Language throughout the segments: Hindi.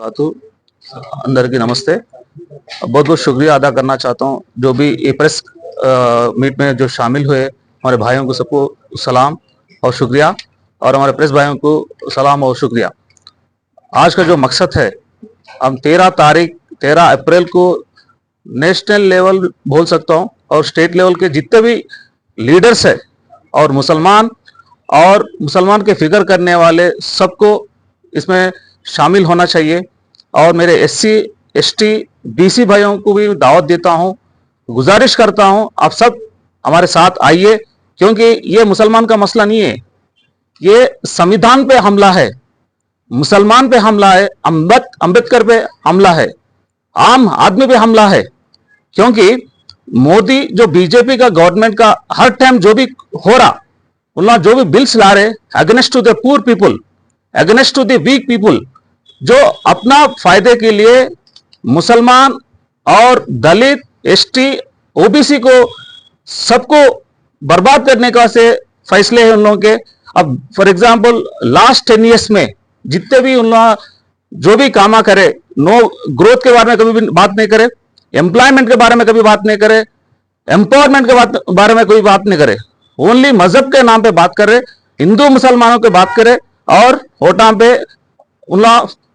तो अंदर की नमस्ते। बहुत बहुत शुक्रिया अदा करना चाहता हूँ जो भी ये प्रेस मीट में जो शामिल हुए हमारे भाइयों को सबको सलाम और शुक्रिया, और हमारे प्रेस भाइयों को सलाम और शुक्रिया। आज का जो मकसद है, हम 13 अप्रैल को नेशनल लेवल बोल सकता हूँ और स्टेट लेवल के जितने भी लीडर्स है और मुसलमान के फिक्र करने वाले सबको इसमें शामिल होना चाहिए। और मेरे एससी, एसटी, बीसी भाइयों को भी दावत देता हूं, गुजारिश करता हूं आप सब हमारे साथ आइए, क्योंकि ये मुसलमान का मसला नहीं है, ये संविधान पे हमला है, मुसलमान पे हमला है, अंबेडकर पे हमला है, आम आदमी पे हमला है। क्योंकि मोदी जो बीजेपी का गवर्नमेंट का हर टाइम जो भी हो रहा, उन्होंने जो भी बिल्स ला रहे against to the poor people, against to the weak people, जो अपना फायदे के लिए मुसलमान और दलित, एसटी, ओबीसी को सबको बर्बाद करने का से फैसले हैं उन लोगों के। अब फॉर एग्जांपल लास्ट 10 ईयर्स में जितने भी उन लोग जो भी कामा करे, नो ग्रोथ के बारे में कभी भी बात नहीं करे, एम्प्लॉयमेंट के बारे में कभी बात नहीं करे, एम्पावरमेंट के बारे में कोई बात नहीं करे, ओनली मजहब के नाम पे बात करे, हिंदू मुसलमानों की बात करे, और वोटा पे उन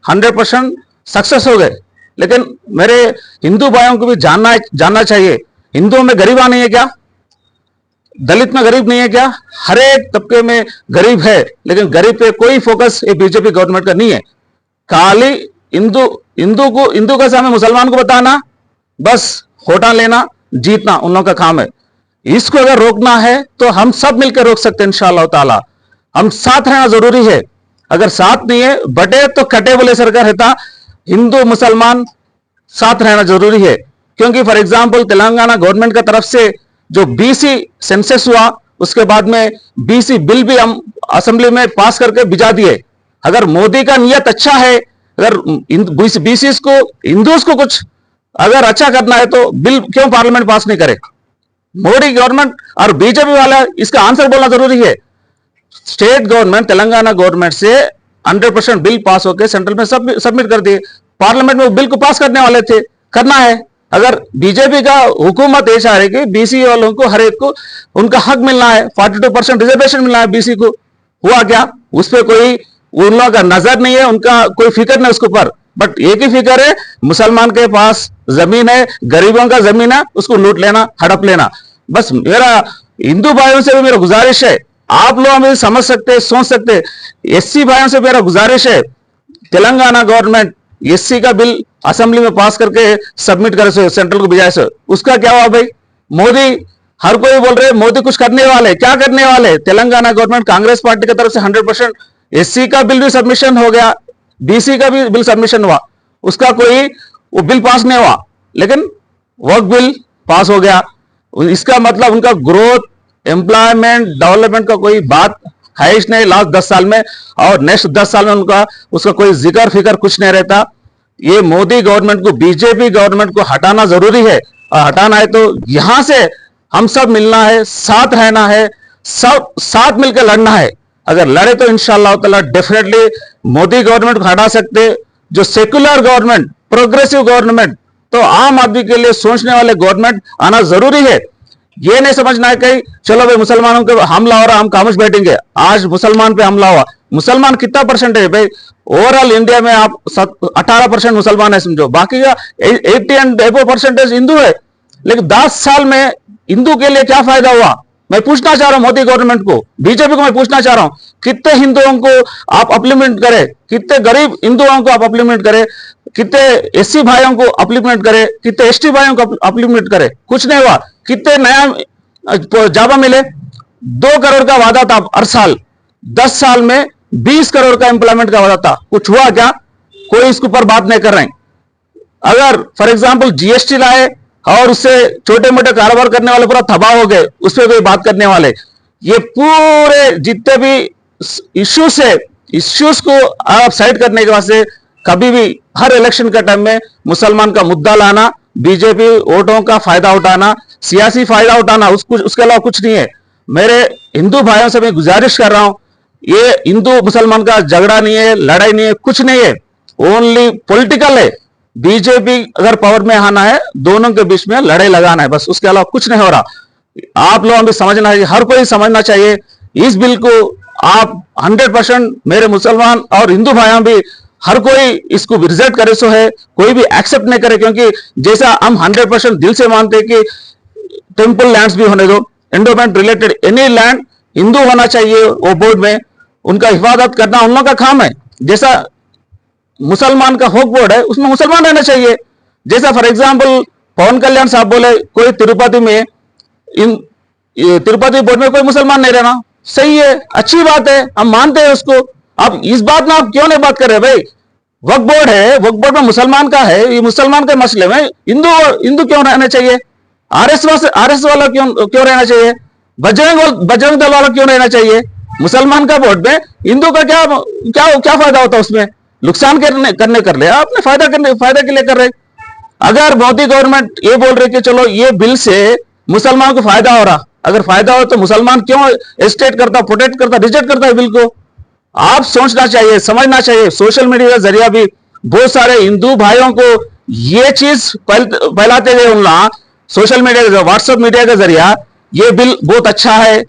100% सक्सेस हो गए। लेकिन मेरे हिंदू भाइयों को भी जानना चाहिए, हिंदुओं में गरीबा नहीं है क्या? दलित में गरीब नहीं है क्या? हर एक तबके में गरीब है, लेकिन गरीब पे कोई फोकस ये बीजेपी गवर्नमेंट का नहीं है। खाली हिंदू का सामने मुसलमान को बताना, बस वोटा लेना, जीतना उन लोगों का काम है। इसको अगर रोकना है तो हम सब मिलकर रोक सकते हैं इंशाअल्लाह ताला। हम साथ रहना जरूरी है, अगर साथ नहीं है बटे तो कटे बोले सरकार रहता। हिंदू मुसलमान साथ रहना जरूरी है, क्योंकि फॉर एग्जांपल तेलंगाना गवर्नमेंट का तरफ से जो बीसी सेंसस हुआ, उसके बाद में बीसी बिल भी हम असेंबली में पास करके भिजा दिए। अगर मोदी का नियत अच्छा है, अगर बीसी को, हिंदूज को कुछ अगर अच्छा करना है तो बिल क्यों पार्लियामेंट पास नहीं करे? मोदी गवर्नमेंट और बीजेपी वाला इसका आंसर बोलना जरूरी है। स्टेट गवर्नमेंट, तेलंगाना गवर्नमेंट से 100% बिल पास होकर सेंट्रल में सबमिट कर दिए, पार्लियामेंट में बिल को पास करने वाले थे, करना है। अगर बीजेपी का हुकूमत ये चाह रही कि बीसी वालों को हर एक को उनका हक मिलना है, 42% रिजर्वेशन मिलना है बीसी को, हुआ क्या? उस पर कोई उन लोगों का नजर नहीं है, उनका कोई फिक्र नहीं उसके ऊपर। बट एक ही फिक्र है, मुसलमान के पास जमीन है, गरीबों का जमीन है, उसको लूट लेना, हड़प लेना। बस मेरा हिंदू भाइयों से भी मेरा गुजारिश है, आप लोग हमें समझ सकते, सोच सकते। एससी भाइयों से मेरा गुजारिश है, तेलंगाना गवर्नमेंट एससी का बिल असेंबली में पास करके सबमिट करे सेंट्रल को भिजाए से, उसका क्या हुआ भाई? मोदी, हर कोई बोल रहे मोदी कुछ करने वाले, क्या करने वाले? तेलंगाना गवर्नमेंट कांग्रेस पार्टी की तरफ से 100% एससी का बिल भी सबमिशन हो गया, बीसी का भी बिल सबमिशन हुआ, उसका कोई वो बिल पास नहीं हुआ, लेकिन वर्क बिल पास हो गया। इसका मतलब उनका ग्रोथ, एम्प्लॉयमेंट, डेवलपमेंट का कोई बात है ही नहीं लास्ट 10 साल में, और नेक्स्ट 10 साल में उसका कोई जिक्र फिक्र कुछ नहीं रहता। ये मोदी गवर्नमेंट को, बीजेपी गवर्नमेंट को हटाना जरूरी है, और हटाना है तो यहां से हम सब मिलना है, साथ रहना है, सब साथ मिलकर लड़ना है। अगर लड़े तो इंशाअल्लाह ताला डेफिनेटली मोदी गवर्नमेंट को हटा सकते। जो सेकुलर गवर्नमेंट, प्रोग्रेसिव गवर्नमेंट, तो आम आदमी के लिए सोचने वाले गवर्नमेंट आना जरूरी है। ये नहीं समझना है कि चलो भाई मुसलमानों पे हमला हो रहा, हम खामोश बैठेंगे। आज मुसलमान पे हमला हुआ, मुसलमान कितना परसेंट है भाई? ओवरऑल इंडिया में आप 18% मुसलमान है समझो, बाकी का 80% हिंदू है। लेकिन 10 साल में हिंदू के लिए क्या फायदा हुआ? मैं पूछना चाह रहा हूं मोदी गवर्नमेंट को, बीजेपी को मैं पूछना चाह रहा हूं, कितने हिंदुओं को आप अप्लीमेंट करें, कितने गरीब हिंदुओं को आप अप्लीमेंट करें, कितने एससी भाइयों को अप्लीमेंट करे, कितने एसटी भाइयों को अप्लीमेंट करे? कुछ नहीं हुआ। कितने नया जाबा मिले? 2 करोड़ का वादा था हर साल, 10 साल में 20 करोड़ का एम्प्लॉयमेंट का वादा था, कुछ हुआ क्या? कोई इसके ऊपर बात नहीं कर रहे हैं। अगर फॉर एग्जाम्पल जीएसटी लाए और उससे छोटे मोटे कारोबार करने वाले पूरा तबाह हो गए, उस पर कोई बात करने वाले? ये पूरे जितने भी इश्यूज है, इश्यूज को आप साइड करने के वास्ते कभी भी हर इलेक्शन के टाइम में मुसलमान का मुद्दा लाना, बीजेपी वोटों का फायदा उठाना, सियासी फायदा उठाना, उसके अलावा कुछ नहीं है। मेरे हिंदू भाइयों से मैं गुजारिश कर रहा हूं, ये हिंदू मुसलमान का झगड़ा नहीं है, लड़ाई नहीं है, कुछ नहीं है। ओनली पॉलिटिकल है। बीजेपी अगर पावर में आना है, दोनों के बीच में लड़ाई लगाना है, बस उसके अलावा कुछ नहीं हो रहा। आप लोगों को समझना है, हर कोई समझना चाहिए इस बिल को। आप 100% मेरे मुसलमान और हिंदू भाइयों भी हर कोई इसको रिजेक्ट करे सो है, कोई भी एक्सेप्ट नहीं करे, क्योंकि जैसा हम 100% दिल से मानते हैं कि टेम्पल लैंड्स भी होने दो, endowment related any land Hindu होना चाहिए वो बोर्ड में, उनका हिफाजत करना उन लोगों का काम है। जैसा मुसलमान का वक्फ बोर्ड है उसमें मुसलमान रहना चाहिए। जैसा फॉर एग्जांपल पवन कल्याण साहब बोले कोई तिरुपति में तिरुपति बोर्ड में कोई मुसलमान नहीं रहना, सही है, अच्छी बात है, हम मानते हैं उसको। अब इस बात में आप क्यों नहीं बात कर रहे भाई? वक्फ बोर्ड है, वक्फ बोर्ड में मुसलमान का है, ये मुसलमान के मसले में हिंदू क्यों रहना चाहिए? आरएस वाला क्यों रहना चाहिए? बजरंग दल वाला क्यों रहना चाहिए? मुसलमान का वोट में हिंदू का क्या क्या क्या फायदा होता है? उसमें नुकसान करने कर ले, आपने फायदा के लिए कर रहे। अगर मोदी गवर्नमेंट ये बोल रही कि चलो ये बिल से मुसलमानों को फायदा हो रहा, अगर फायदा हो तो मुसलमान क्यों एस्टेट करता, प्रोटेक्ट करता, रिजेक्ट करता है बिल को? आप सोचना चाहिए, समझना चाहिए। सोशल मीडिया का जरिया भी बहुत सारे हिंदू भाइयों को ये चीज फैलाते गए उनला, सोशल मीडिया का, व्हाट्सएप मीडिया का जरिया, ये बिल बहुत अच्छा है,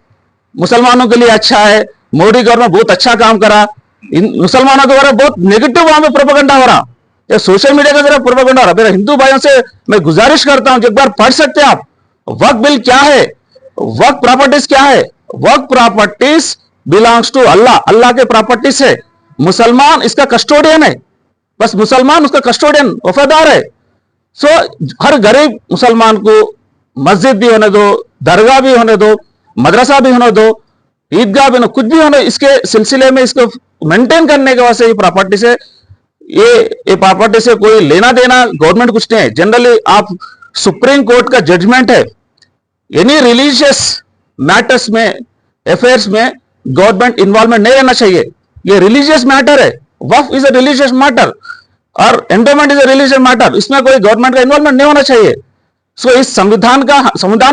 मुसलमानों के लिए अच्छा है, मोदी गवर्नमेंट बहुत अच्छा काम करा, मुसलमानों के द्वारा बहुत नेगेटिव वहां में प्रोपेगेंडा हो रहा, या सोशल मीडिया का जरा प्रोपेगेंडा हो रहा। मेरे हिंदू भाइयों से मैं गुजारिश करता हूं कि एक बार पढ़ सकते हैं आप वक्फ बिल क्या है, वक्फ प्रॉपर्टीज क्या है। वक्फ प्रॉपर्टीज बिलोंग्स टू अल्लाह, अल्लाह के प्रॉपर्टीज है। मुसलमान इसका कस्टोडियन है, बस मुसलमान उसका कस्टोडियन वफादार है। सो हर गरीब मुसलमान को मस्जिद भी होने दो, दरगाह भी होने दो, मदरसा भी होने दो, ईदगाह भी, कुछ भी होने, इसके सिलसिले में इसको मेंटेन करने के वास्ते ये प्रॉपर्टी से ये प्रॉपर्टी से कोई लेना देना गवर्नमेंट कुछ नहीं है। जनरली आप सुप्रीम कोर्ट का जजमेंट है, एनी रिलीजियस मैटर्स में, अफेयर्स में गवर्नमेंट इन्वॉल्वमेंट नहीं रहना चाहिए। ये रिलीजियस मैटर है, वक्फ इज अ रिलीजियस मैटर और endowment is a religious matter, इसमें कोई गवर्नमेंट का इन्वॉल्वमेंट नहीं होना चाहिए। सो इस संविधान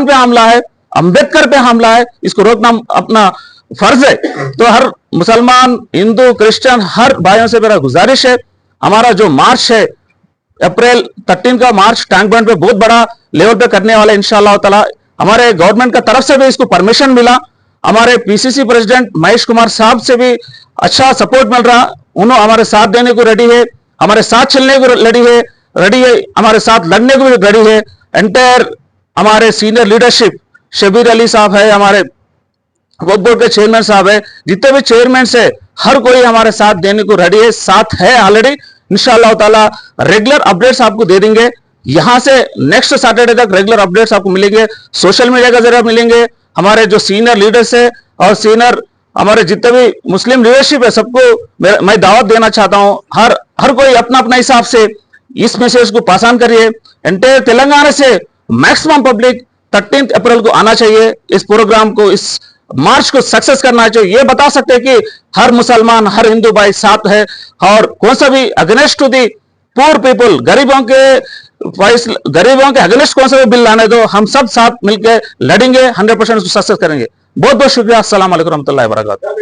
पे हमला है, अंबेडकर पे हमला है, इसको रोकना अपना फर्ज है। तो हर मुसलमान, हिंदू, क्रिश्चियन हर भाइयों से मेरा गुजारिश है, हमारा जो मार्च है अप्रैल 13 का मार्च टैंक बंड पे बहुत बड़ा लेवल पे करने वाला है इंशाअल्लाह ताला। हमारे गवर्नमेंट का तरफ से भी इसको परमिशन मिला, हमारे पीसीसी प्रेसिडेंट महेश कुमार साहब से भी अच्छा सपोर्ट मिल रहा, उन्होंने हमारे साथ देने को रेडी है, हमारे साथ चलने को रेडी है, हमारे साथ लड़ने को भी रेडी है। एंटायर हमारे सीनियर लीडरशिप शबीर अली साहब है, हमारे वक्फ बोर्ड के चेयरमैन साहब है, जितने भी चेयरमैन से हर कोई हमारे साथ देने को रेडी है, साथ है ऑलरेडी। इंशाअल्लाह ताला रेगुलर अपडेट्स आपको दे देंगे, यहां से नेक्स्ट सैटरडे तक रेगुलर अपडेट्स आपको मिलेंगे, सोशल मीडिया का जरिए मिलेंगे। हमारे जो सीनियर लीडर्स है और सीनियर हमारे जितने भी मुस्लिम लीडरशिप है, सबको मैं दावत देना चाहता हूं, हर कोई अपना अपना हिसाब से इस मैसेज को पास ऑन करिए। एंटायर तेलंगाना से मैक्सिमम पब्लिक 13 अप्रैल को आना चाहिए, इस प्रोग्राम को, इस मार्च को सक्सेस करना चाहिए। ये बता सकते हैं कि हर मुसलमान, हर हिंदू भाई साथ है, और कौन सा भी against to the poor people, गरीबों के अगेंस्ट कौन सा भी बिल लाने दो, हम सब साथ मिलकर लड़ेंगे, 100% सक्सेस करेंगे। बहुत बहुत शुक्रिया। अस्सलाम वालेकुम रहमतुल्लाहि व बरकातहू।